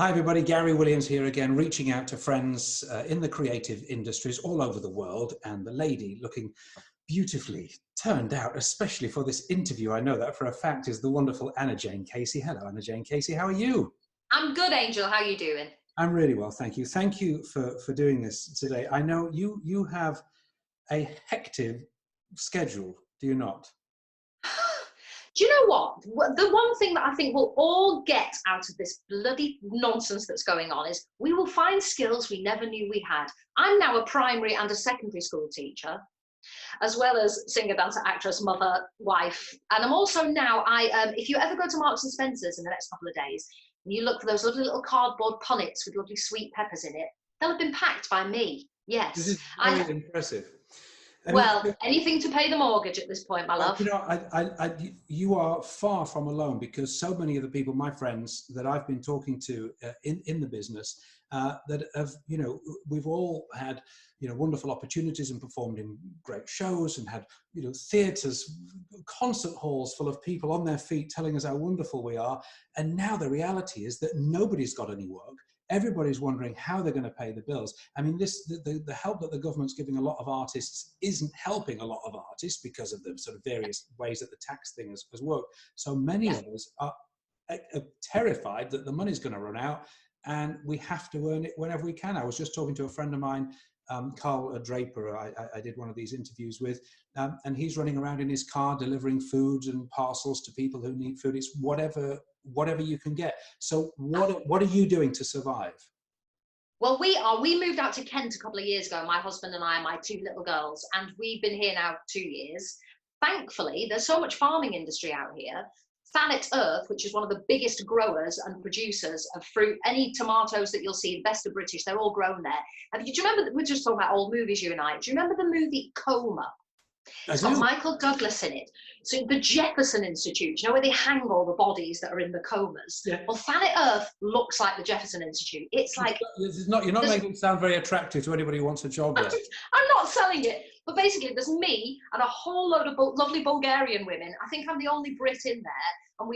Hi everybody, Gary Williams here again, reaching out to friends in the creative industries all over the world, and the lady looking beautifully turned out, especially for this interview, I know that for a fact, is the wonderful Anna Jane Casey. Hello Anna Jane Casey, how are you? I'm good, Angel, how are you doing? I'm really well, thank you. Thank you for doing this today. I know you have a hectic schedule, do you not? Do you know what? The one thing that I think we'll all get out of this bloody nonsense that's going on is we will find skills we never knew we had. I'm now a primary and a secondary school teacher, as well as singer, dancer, actress, mother, wife. And I'm also now, if you ever go to Marks and Spencer's in the next couple of days, and you look for those little cardboard punnets with lovely sweet peppers in it, they'll have been packed by me. Yes. This is very impressive. Well, anything to pay the mortgage at this point, my love. You know, you are far from alone, because so many of the people, my friends that I've been talking to in the business, that have, you know, we've all had, you know, wonderful opportunities and performed in great shows and had, you know, theatres, concert halls full of people on their feet telling us how wonderful we are. And now the reality is that nobody's got any work. Everybody's wondering how they're going to pay the bills. I mean, the help that the government's giving a lot of artists isn't helping a lot of artists because of the sort of various ways that the tax thing has worked. So many of us are terrified that the money's going to run out, and we have to earn it whenever we can. I was just talking to a friend of mine, Carl Draper, I did one of these interviews with, and he's running around in his car delivering foods and parcels to people who need food. It's whatever you can get. So what are you doing to survive? Well, we moved out to Kent a couple of years ago, my husband and I and my two little girls, and we've been here now 2 years. Thankfully, there's so much farming industry out here. Thanet Earth, which is one of the biggest growers and producers of fruit, any tomatoes that you'll see, the best of British, they're all grown there. And do you remember, we're just talking about old movies, you and I, do you remember the movie Coma? It's got Michael Douglas in it. So the Jefferson Institute, you know, where they hang all the bodies that are in the comas? Yeah. Well, Thanet Earth looks like the Jefferson Institute. It's like... You're not making it sound very attractive to anybody who wants a job there. I'm not selling it. But basically, there's me and a whole load of lovely Bulgarian women. I think I'm the only Brit in there. And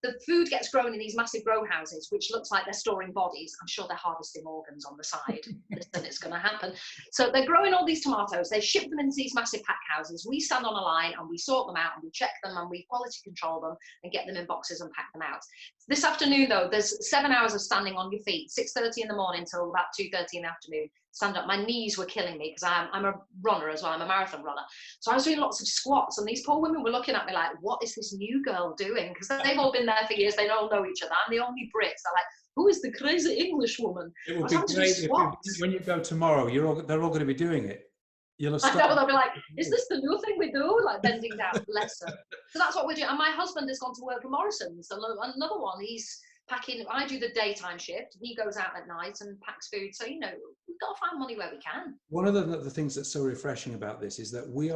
the food gets grown in these massive grow houses, which looks like they're storing bodies. I'm sure they're harvesting organs on the side. Listen, it's going to happen. So they're growing all these tomatoes. They ship them into these massive pack houses. We stand on a line and we sort them out and we check them and we quality control them and get them in boxes and pack them out. This afternoon, though, there's 7 hours of standing on your feet, 6:30 in the morning till about 2:30 in the afternoon. Stand up. My knees were killing me because I'm a runner as well. I'm a marathon runner. So I was doing lots of squats, and these poor women were looking at me like, what is this new girl doing? Because they've all been there for years. They all know each other. I'm the only Brit. They're like, who is the crazy English woman? It would be great if when you go tomorrow, they're all going to be doing it. You'll have I know, they'll be like, is this the new thing we do? Like bending down, bless her. So that's what we're doing. And my husband has gone to work for Morrison's. Another one, he's packing. I do the daytime shift. He goes out at night and packs food. So, you know, we've got to find money where we can. One of the things that's so refreshing about this is that we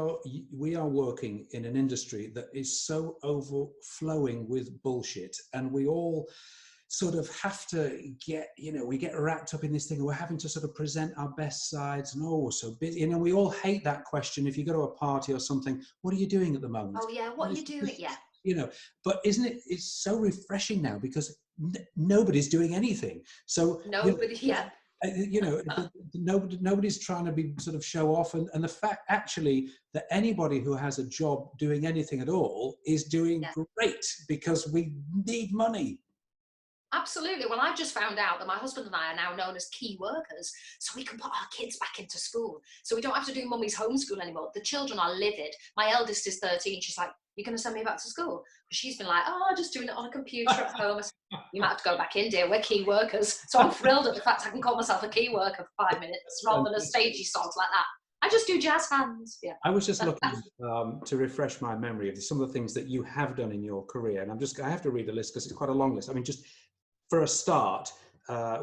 are working in an industry that is so overflowing with bullshit, and we all sort of have to we get wrapped up in this thing. We're having to sort of present our best sides, and we're so busy. You know, we all hate that question. If you go to a party or something, what are you doing at the moment? Oh yeah, what are you doing? Yeah. You know, but isn't it? It's so refreshing now because nobody's doing anything. So nobody, nobody's trying to be sort of show off, and the fact actually that anybody who has a job doing anything at all is doing great, because we need money. Absolutely. Well, I've just found out that my husband and I are now known as key workers, so we can put our kids back into school. So we don't have to do mummy's homeschool anymore. The children are livid. My eldest is 13. She's like, you're going to send me back to school? Because she's been like, oh, just doing it on a computer at home. Said, you might have to go back in, dear. We're key workers. So I'm thrilled at the fact I can call myself a key worker for 5 minutes rather than a stagey song like that. I just do jazz hands. Yeah. I was just looking to refresh my memory of some of the things that you have done in your career. And I have to read the list because it's quite a long list. I mean, just for a start,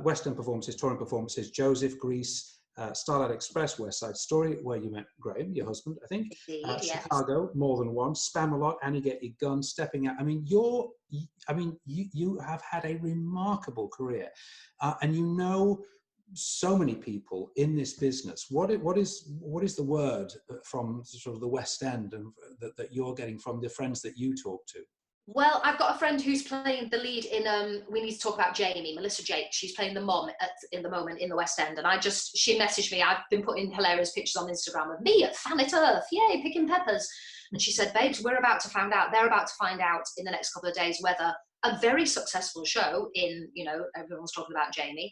West End performances, touring performances, Joseph, Grease, Starlight Express, West Side Story, where you met Graham, your husband, I think. Chicago, More Than One, Spamalot, Annie Get Your Gun, Stepping Out. I mean, you have had a remarkable career, and you know so many people in this business. What is the word from sort of the West End and that you're getting from the friends that you talk to? Well, I've got a friend who's playing the lead in We Need to Talk About Jamie, Melissa Jake. She's playing the mom in the moment in the West End, and she messaged me. I've been putting hilarious pictures on Instagram of me at Thanet Earth, yay, picking peppers. And she said, babes, we're about to find out. They're about to find out in the next couple of days whether a very successful show in, you know, everyone's talking about Jamie,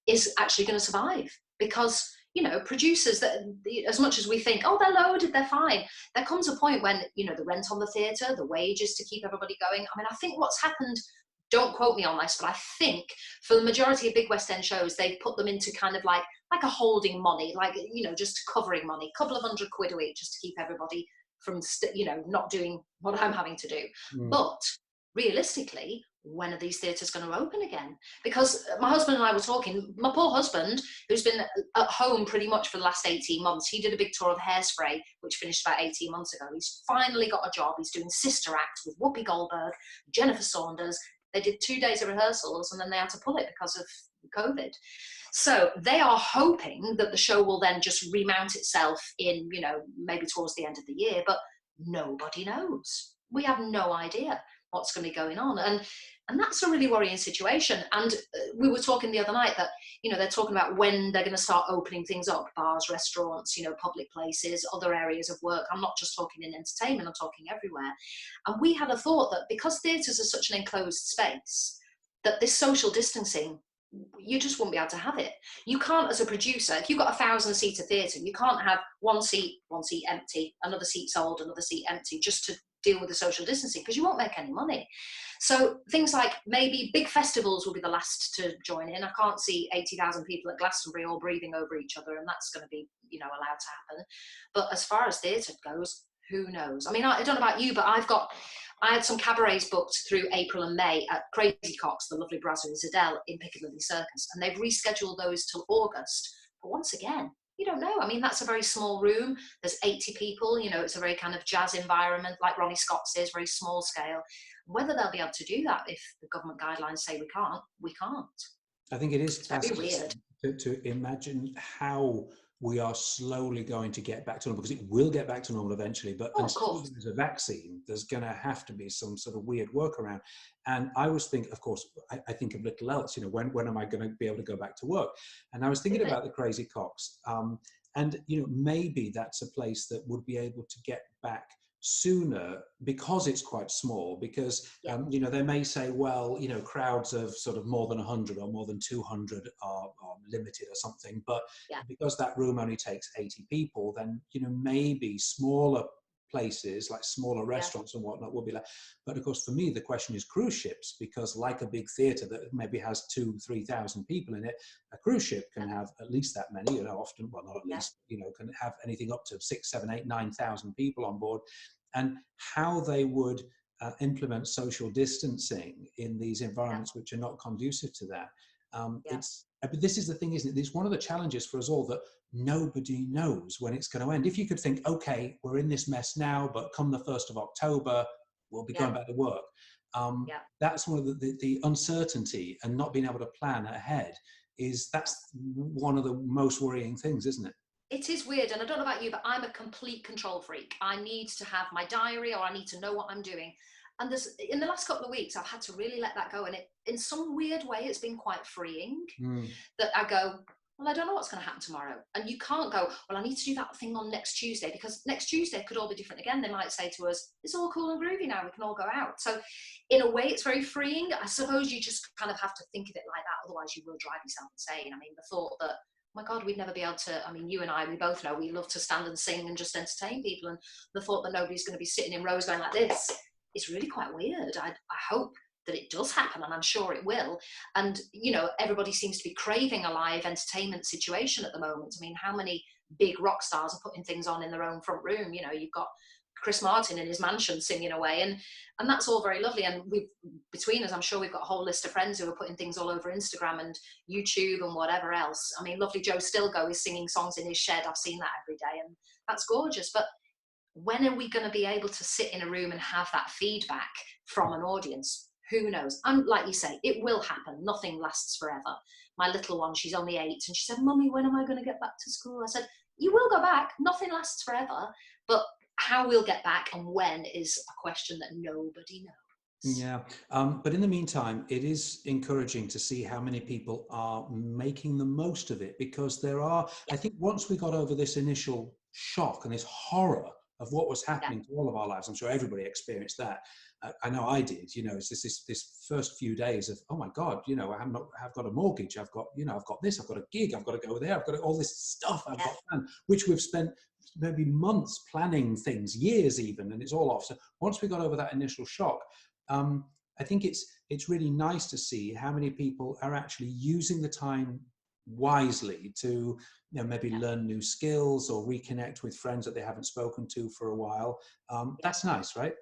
is actually going to survive, because you know, producers, that as much as we think, oh, they're loaded, they're fine, there comes a point when, you know, the rent on the theatre, the wages to keep everybody going. I mean, I think what's happened, don't quote me on this, but I think for the majority of big West End shows, they've put them into kind of like a holding money, like, you know, just covering money, a couple of £100 a week just to keep everybody from, you know, not doing what I'm having to do. But realistically, when are these theatres going to open again? Because my husband and I were talking, my poor husband, who's been at home pretty much for the last 18 months, he did a big tour of Hairspray, which finished about 18 months ago. He's finally got a job. He's doing Sister Act with Whoopi Goldberg, Jennifer Saunders. They did 2 days of rehearsals and then they had to pull it because of COVID. So they are hoping that the show will then just remount itself in, you know, maybe towards the end of the year, but nobody knows. We have no idea what's going to be going on. And that's a really worrying situation. And we were talking the other night that, you know, they're talking about when they're going to start opening things up, bars, restaurants, you know, public places, other areas of work. I'm not just talking in entertainment, I'm talking everywhere. And we had a thought that because theatres are such an enclosed space, that this social distancing, you just won't be able to have it. You can't, as a producer, if you've got a 1,000-seater theatre, you can't have one seat empty, another seat sold, another seat empty, just to deal with the social distancing, because you won't make any money. So things like maybe big festivals will be the last to join in. I can't see 80,000 people at Glastonbury all breathing over each other, and that's going to be, you know, allowed to happen. But as far as theatre goes, who knows? I mean, I don't know about you, but I had some cabarets booked through April and May at Crazy Coq's, the lovely Brasserie Zedel in Piccadilly Circus, and they've rescheduled those till August. But once again, you don't know. I mean, that's a very small room. There's 80 people, you know, it's a very kind of jazz environment, like Ronnie Scott's is, very small scale. Whether they'll be able to do that if the government guidelines say we can't, we can't. I think it is It's very weird to imagine how we are slowly going to get back to normal, because it will get back to normal eventually, but until there's a vaccine, there's going to have to be some sort of weird workaround. And I was thinking, of course, I think of little else, you know, when am I going to be able to go back to work? And I was thinking about the Crazy Coqs, and, you know, maybe that's a place that would be able to get back sooner because it's quite small, because you know, they may say, well, you know, crowds of sort of more than 100 or more than 200 are limited or something, but because that room only takes 80 people, then, you know, maybe smaller places like smaller restaurants and whatnot will be like. But of course, for me, the question is cruise ships, because like a big theatre that maybe has 2,000-3,000 people in it, a cruise ship can have at least that many, you know, often, well, not at least, you know, can have anything up to 6, 7, 8, 9,000 people on board. And how they would implement social distancing in these environments which are not conducive to that. But this is the thing, isn't it? It's one of the challenges for us all, that nobody knows when it's going to end. If you could think, okay, we're in this mess now, but come the 1st of October, we'll be going back to work. That's one of the uncertainty, and not being able to plan ahead that's one of the most worrying things, isn't it? It is weird, and I don't know about you, but I'm a complete control freak. I need to have my diary, or I need to know what I'm doing. And in the last couple of weeks, I've had to really let that go. And in some weird way, it's been quite freeing. That I go, well, I don't know what's going to happen tomorrow. And you can't go, well, I need to do that thing on next Tuesday, because next Tuesday could all be different again. They might say to us, it's all cool and groovy now, we can all go out. So in a way, it's very freeing. I suppose you just kind of have to think of it like that. Otherwise, you will drive yourself insane. I mean, the thought that, my God, we'd never be able to, I mean, you and I, we both know we love to stand and sing and just entertain people. And the thought that nobody's going to be sitting in rows going like this is really quite weird. I hope that it does happen, and I'm sure it will. And, you know, everybody seems to be craving a live entertainment situation at the moment. I mean, how many big rock stars are putting things on in their own front room? You know, you've got Chris Martin in his mansion singing away, and that's all very lovely. And we've, between us, I'm sure we've got a whole list of friends who are putting things all over Instagram and YouTube and whatever else. I mean, lovely Joe Stilgo is singing songs in his shed. I've seen that every day, and that's gorgeous. But when are we going to be able to sit in a room and have that feedback from an audience? Who knows? And like you say, it will happen. Nothing lasts forever. My little one, she's only 8, and she said, Mummy, when am I going to get back to school? I said, you will go back. Nothing lasts forever. But how we'll get back and when is a question that nobody knows. Yeah, but in the meantime, it is encouraging to see how many people are making the most of it, because there are, I think once we got over this initial shock and this horror of what was Yeah. happening to all of our lives, I'm sure everybody experienced that. I know I did, it's this first few days of, oh my God, I've got a mortgage, I've got this, I've got a gig, I've got to go there, I've got all this stuff I've got planned, which we've spent maybe months planning things, years even, and it's all off. So once we got over that initial shock, I think it's really nice to see how many people are actually using the time wisely to maybe learn new skills or reconnect with friends that they haven't spoken to for a while. That's nice, right?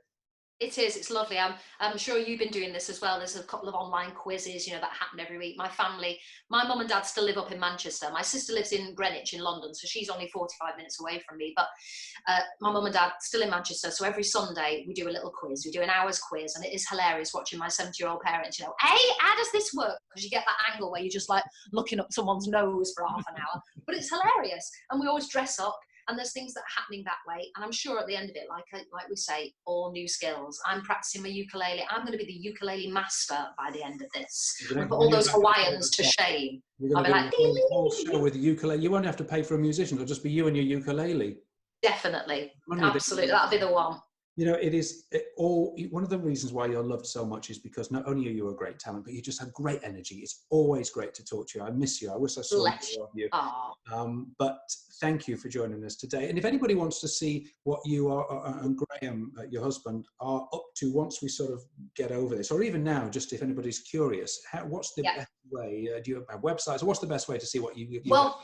It is. It's lovely. I'm sure you've been doing this as well. There's a couple of online quizzes, that happen every week. My mum and dad still live up in Manchester. My sister lives in Greenwich in London, so she's only 45 minutes away from me. But my mum and dad still in Manchester, so every Sunday we do a little quiz. We do an hour's quiz, and it is hilarious watching my 70-year-old parents. Hey, how does this work? Because you get that angle where you're just like looking up someone's nose for half an hour. But it's hilarious, and we always dress up. And there's things that are happening that way. And I'm sure at the end of it, like we say, all new skills. I'm practicing my ukulele. I'm going to be the ukulele master by the end of this. And put all those Hawaiians to shame. I'll be like, the whole show with the ukulele. You won't have to pay for a musician. It'll just be you and your ukulele. Definitely. Absolutely. That'll be the one. It is all one of the reasons why you're loved so much is because not only are you a great talent, but you just have great energy. It's always great to talk to you. I miss you. I wish I saw more of you. But thank you for joining us today. And if anybody wants to see what you are and Graham, your husband, are up to once we sort of get over this, or even now, just if anybody's curious, what's the best way? Do you have websites? Or what's the best way to see what you well,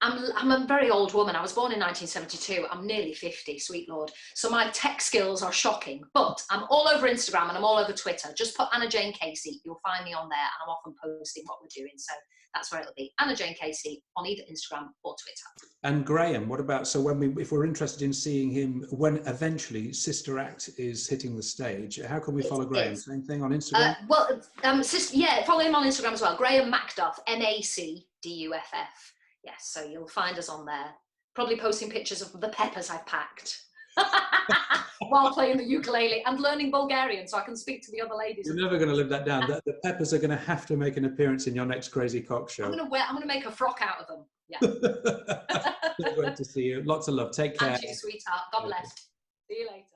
I'm a very old woman. I was born in 1972. I'm nearly 50, sweet Lord. So my tech skills are shocking, but I'm all over Instagram and I'm all over Twitter. Just put Anna Jane Casey. You'll find me on there, and I'm often posting what we're doing. So that's where it'll be. Anna Jane Casey on either Instagram or Twitter. And Graham, what about, so if we're interested in seeing him when eventually Sister Act is hitting the stage, how can we follow Graham? Same thing on Instagram? Follow him on Instagram as well. Graham Macduff, MacDuff. Yes, so you'll find us on there. Probably posting pictures of the peppers I've packed while playing the ukulele and learning Bulgarian so I can speak to the other ladies. You're never going to live that down. The peppers are going to have to make an appearance in your next Crazy Cock show. I'm going to make a frock out of them. Yeah. Great to see you. Lots of love. Take care. And you, sweetheart. God bless. See you later.